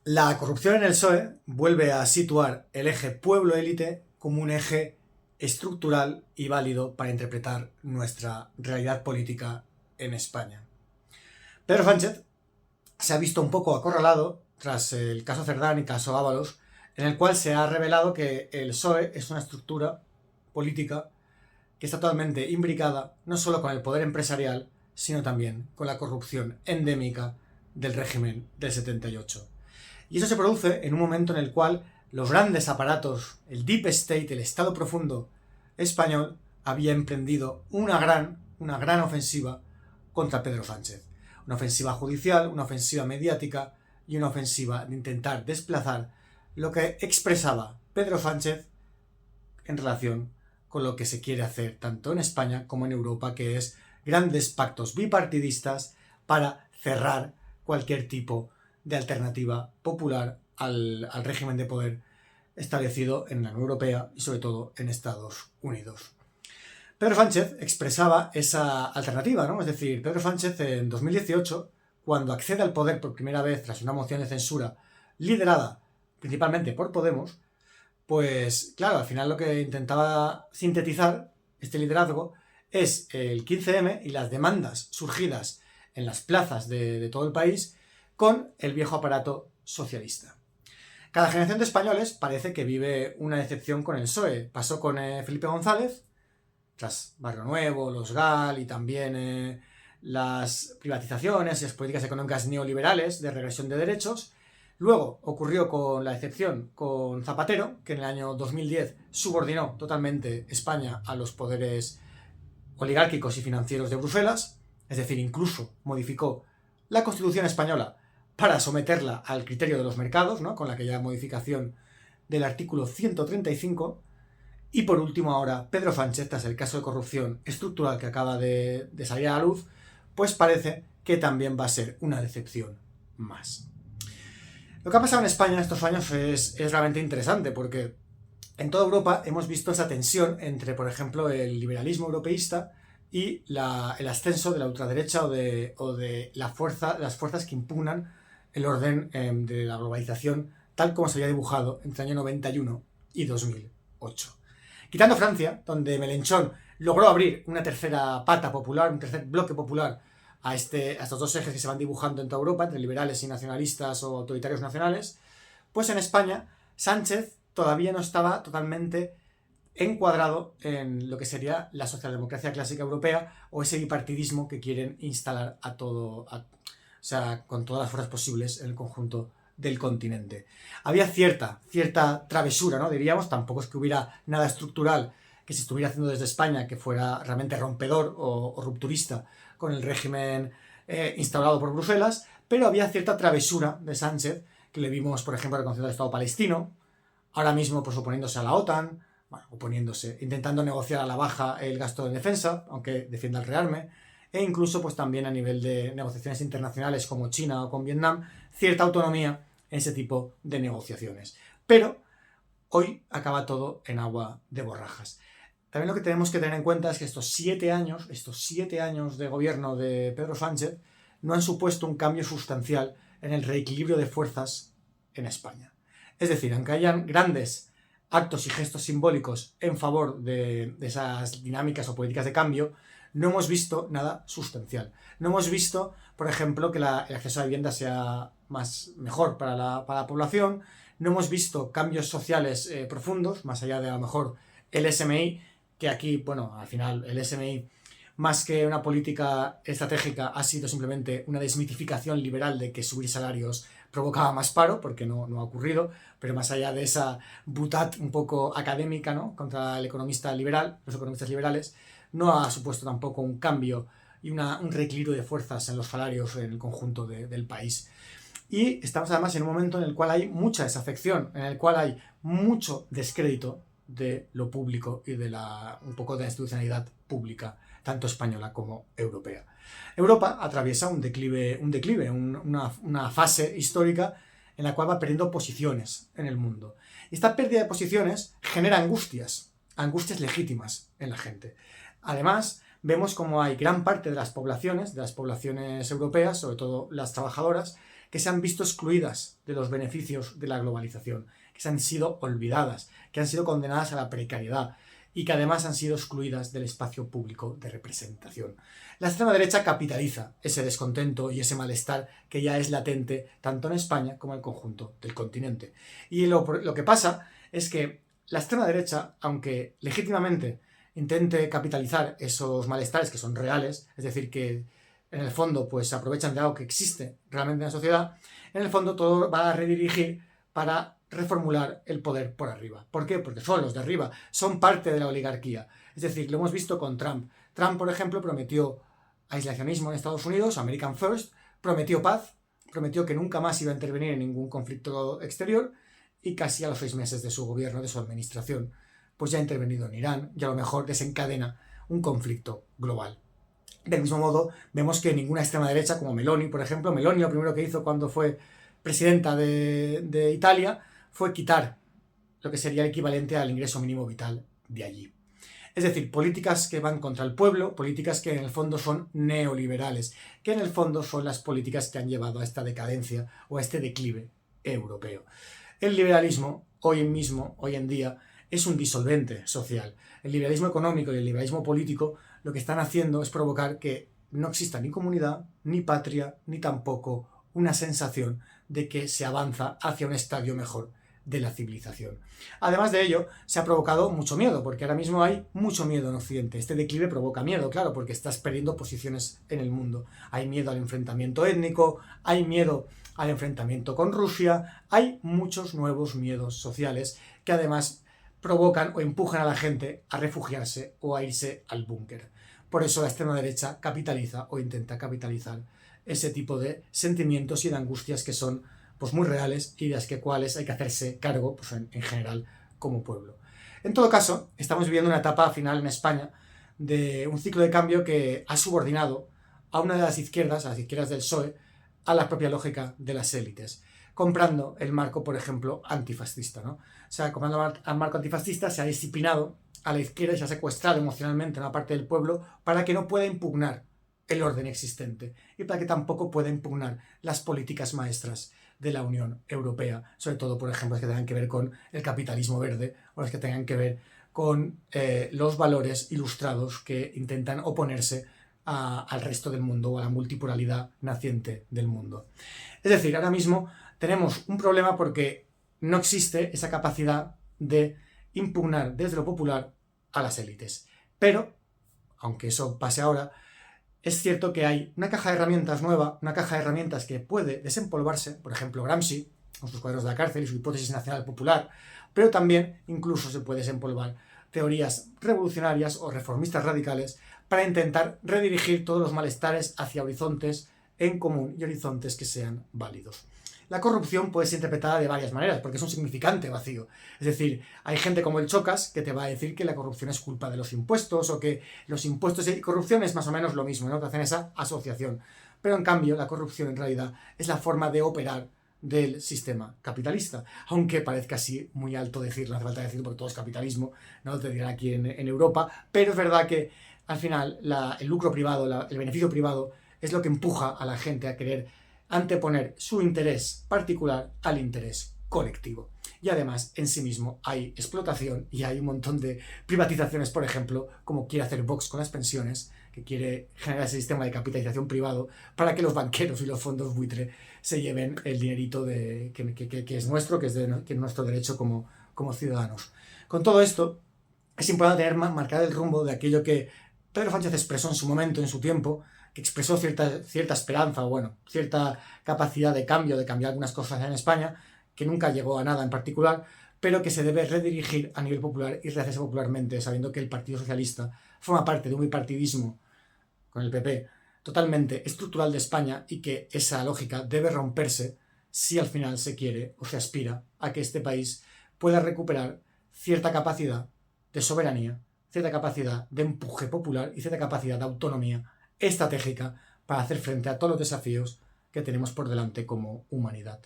La corrupción en el PSOE vuelve a situar el eje pueblo-élite como un eje estructural y válido para interpretar nuestra realidad política en España. Pedro Sánchez se ha visto un poco acorralado tras el caso Cerdán y caso Ábalos, en el cual se ha revelado que el PSOE es una estructura política que está totalmente imbricada no solo con el poder empresarial, sino también con la corrupción endémica del régimen del 78. Y eso se produce en un momento en el cual los grandes aparatos, el Deep State, el Estado profundo español, había emprendido una gran ofensiva contra Pedro Sánchez. Una ofensiva judicial, una ofensiva mediática y una ofensiva de intentar desplazar lo que expresaba Pedro Sánchez en relación con lo que se quiere hacer tanto en España como en Europa, que es grandes pactos bipartidistas para cerrar cualquier tipo de alternativa popular al régimen de poder establecido en la Unión Europea y sobre todo en Estados Unidos. Pedro Sánchez expresaba esa alternativa, ¿no? Es decir, Pedro Sánchez en 2018, cuando accede al poder por primera vez tras una moción de censura liderada principalmente por Podemos, pues claro, al final lo que intentaba sintetizar este liderazgo es el 15M y las demandas surgidas en las plazas de todo el país con el viejo aparato socialista. Cada generación de españoles parece que vive una decepción con el PSOE. Pasó con Felipe González, tras Barrio Nuevo, los GAL y también las privatizaciones y las políticas económicas neoliberales de regresión de derechos. Luego ocurrió con la decepción con Zapatero, que en el año 2010 subordinó totalmente España a los poderes oligárquicos y financieros de Bruselas, es decir, incluso modificó la Constitución española para someterla al criterio de los mercados, ¿no? Con aquella modificación del artículo 135. Y por último ahora, Pedro Sánchez, tras el caso de corrupción estructural que acaba de salir a la luz, pues parece que también va a ser una decepción más. Lo que ha pasado en España estos años es realmente interesante, porque en toda Europa hemos visto esa tensión entre, por ejemplo, el liberalismo europeísta y el ascenso de la ultraderecha o de las fuerzas que impugnan el orden de la globalización tal como se había dibujado entre el año 91 y 2008. Quitando Francia, donde Mélenchon logró abrir una tercera pata popular, un tercer bloque popular a estos dos ejes que se van dibujando en toda Europa, entre liberales y nacionalistas o autoritarios nacionales, pues en España Sánchez todavía no estaba totalmente encuadrado en lo que sería la socialdemocracia clásica europea o ese bipartidismo que quieren instalar con todas las fuerzas posibles en el conjunto del continente. Había cierta travesura, ¿no? Diríamos, tampoco es que hubiera nada estructural que se estuviera haciendo desde España que fuera realmente rompedor o rupturista con el régimen instaurado por Bruselas, pero había cierta travesura de Sánchez, que le vimos, por ejemplo, reconociendo el Estado palestino, ahora mismo pues oponiéndose a la OTAN, intentando negociar a la baja el gasto de defensa, aunque defienda el rearme, e incluso pues también a nivel de negociaciones internacionales como China o con Vietnam, cierta autonomía en ese tipo de negociaciones. Pero hoy acaba todo en agua de borrajas. También lo que tenemos que tener en cuenta es que estos 7 años de gobierno de Pedro Sánchez no han supuesto un cambio sustancial en el reequilibrio de fuerzas en España. Es decir, aunque hayan grandes actos y gestos simbólicos en favor de esas dinámicas o políticas de cambio, no hemos visto nada sustancial. No hemos visto, por ejemplo, que el acceso a la vivienda sea mejor para la población. No hemos visto cambios sociales profundos, más allá de a lo mejor el SMI, que aquí, bueno, al final el SMI, más que una política estratégica, ha sido simplemente una desmitificación liberal de que subir salarios provocaba más paro, porque no ha ocurrido, pero más allá de esa butat un poco académica, ¿no?, contra el economista liberal, los economistas liberales, no ha supuesto tampoco un cambio y un reequilibrio de fuerzas en los salarios en el conjunto del país. Y estamos además en un momento en el cual hay mucha desafección, en el cual hay mucho descrédito de lo público y un poco de la institucionalidad pública, tanto española como europea. Europa atraviesa un declive, una fase histórica en la cual va perdiendo posiciones en el mundo. Y esta pérdida de posiciones genera angustias legítimas en la gente. Además, vemos como hay gran parte de las poblaciones europeas, sobre todo las trabajadoras, que que se han visto excluidas de los beneficios de la globalización, que se han sido olvidadas, que han sido condenadas a la precariedad y que además han sido excluidas del espacio público de representación. La extrema derecha capitaliza ese descontento y ese malestar que ya es latente tanto en España como en el conjunto del continente. Y lo que pasa es que la extrema derecha, aunque legítimamente intente capitalizar esos malestares que son reales, es decir, que en el fondo pues se aprovechan de algo que existe realmente en la sociedad, en el fondo todo va a redirigir para reformular el poder por arriba. ¿Por qué? Porque son los de arriba, son parte de la oligarquía. Es decir, lo hemos visto con Trump. Trump, por ejemplo, prometió aislacionismo en Estados Unidos, American First, prometió paz, prometió que nunca más iba a intervenir en ningún conflicto exterior y casi a los 6 meses de su gobierno, de su administración, pues ya ha intervenido en Irán y a lo mejor desencadena un conflicto global. Del mismo modo, vemos que ninguna extrema derecha, como Meloni, por ejemplo, Meloni lo primero que hizo cuando fue presidenta de Italia fue quitar lo que sería el equivalente al ingreso mínimo vital de allí. Es decir, políticas que van contra el pueblo, políticas que en el fondo son neoliberales, que en el fondo son las políticas que han llevado a esta decadencia o a este declive europeo. El liberalismo, hoy en día, es un disolvente social. El liberalismo económico y el liberalismo político lo que están haciendo es provocar que no exista ni comunidad, ni patria, ni tampoco una sensación de que se avanza hacia un estadio mejor de la civilización. Además de ello, se ha provocado mucho miedo, porque ahora mismo hay mucho miedo en Occidente. Este declive provoca miedo, claro, porque estás perdiendo posiciones en el mundo. Hay miedo al enfrentamiento étnico, hay miedo al enfrentamiento con Rusia, hay muchos nuevos miedos sociales que además provocan o empujan a la gente a refugiarse o a irse al búnker. Por eso la extrema derecha capitaliza o intenta capitalizar ese tipo de sentimientos y de angustias que son pues muy reales y de las cuales hay que hacerse cargo pues, en general como pueblo. En todo caso, estamos viviendo una etapa final en España de un ciclo de cambio que ha subordinado a una de las izquierdas, a las izquierdas del PSOE, a la propia lógica de las élites, comprando el marco, por ejemplo, antifascista, ¿no? O sea, comprando al marco antifascista se ha disciplinado a la izquierda y se ha secuestrado emocionalmente a una parte del pueblo para que no pueda impugnar el orden existente y para que tampoco pueda impugnar las políticas maestras de la Unión Europea, sobre todo, por ejemplo, las que tengan que ver con el capitalismo verde o las que tengan que ver con los valores ilustrados que intentan oponerse al resto del mundo o a la multipolaridad naciente del mundo. Es decir, ahora mismo tenemos un problema porque no existe esa capacidad de impugnar desde lo popular a las élites. Pero, aunque eso pase ahora, es cierto que hay una caja de herramientas nueva, una caja de herramientas que puede desempolvarse, por ejemplo Gramsci, con sus cuadros de la cárcel y su hipótesis nacional popular, pero también incluso se puede desempolvar teorías revolucionarias o reformistas radicales para intentar redirigir todos los malestares hacia horizontes en común y horizontes que sean válidos. La corrupción puede ser interpretada de varias maneras, porque es un significante vacío. Es decir, hay gente como el Chocas que te va a decir que la corrupción es culpa de los impuestos, o que los impuestos y corrupción es más o menos lo mismo, ¿no? Te hacen esa asociación. Pero en cambio, la corrupción en realidad es la forma de operar del sistema capitalista. Aunque parezca así muy alto decirlo, no hace falta decirlo porque todo es capitalismo, no te dirán aquí en Europa, pero es verdad que al final el lucro privado, el beneficio privado es lo que empuja a la gente a querer anteponer su interés particular al interés colectivo. Y además, en sí mismo, hay explotación y hay un montón de privatizaciones, por ejemplo, como quiere hacer Vox con las pensiones, que quiere generar ese sistema de capitalización privado para que los banqueros y los fondos buitre se lleven el dinerito que es nuestro, que es nuestro derecho como ciudadanos. Con todo esto, es importante tener marcado el rumbo de aquello que Pedro Sánchez expresó en su momento, en su tiempo, que expresó cierta esperanza, o bueno, cierta capacidad de cambio, de cambiar algunas cosas en España, que nunca llegó a nada en particular, pero que se debe redirigir a nivel popular y rehacerse popularmente, sabiendo que el Partido Socialista forma parte de un bipartidismo con el PP totalmente estructural de España y que esa lógica debe romperse si al final se quiere o se aspira a que este país pueda recuperar cierta capacidad de soberanía, cierta capacidad de empuje popular y cierta capacidad de autonomía estratégica para hacer frente a todos los desafíos que tenemos por delante como humanidad.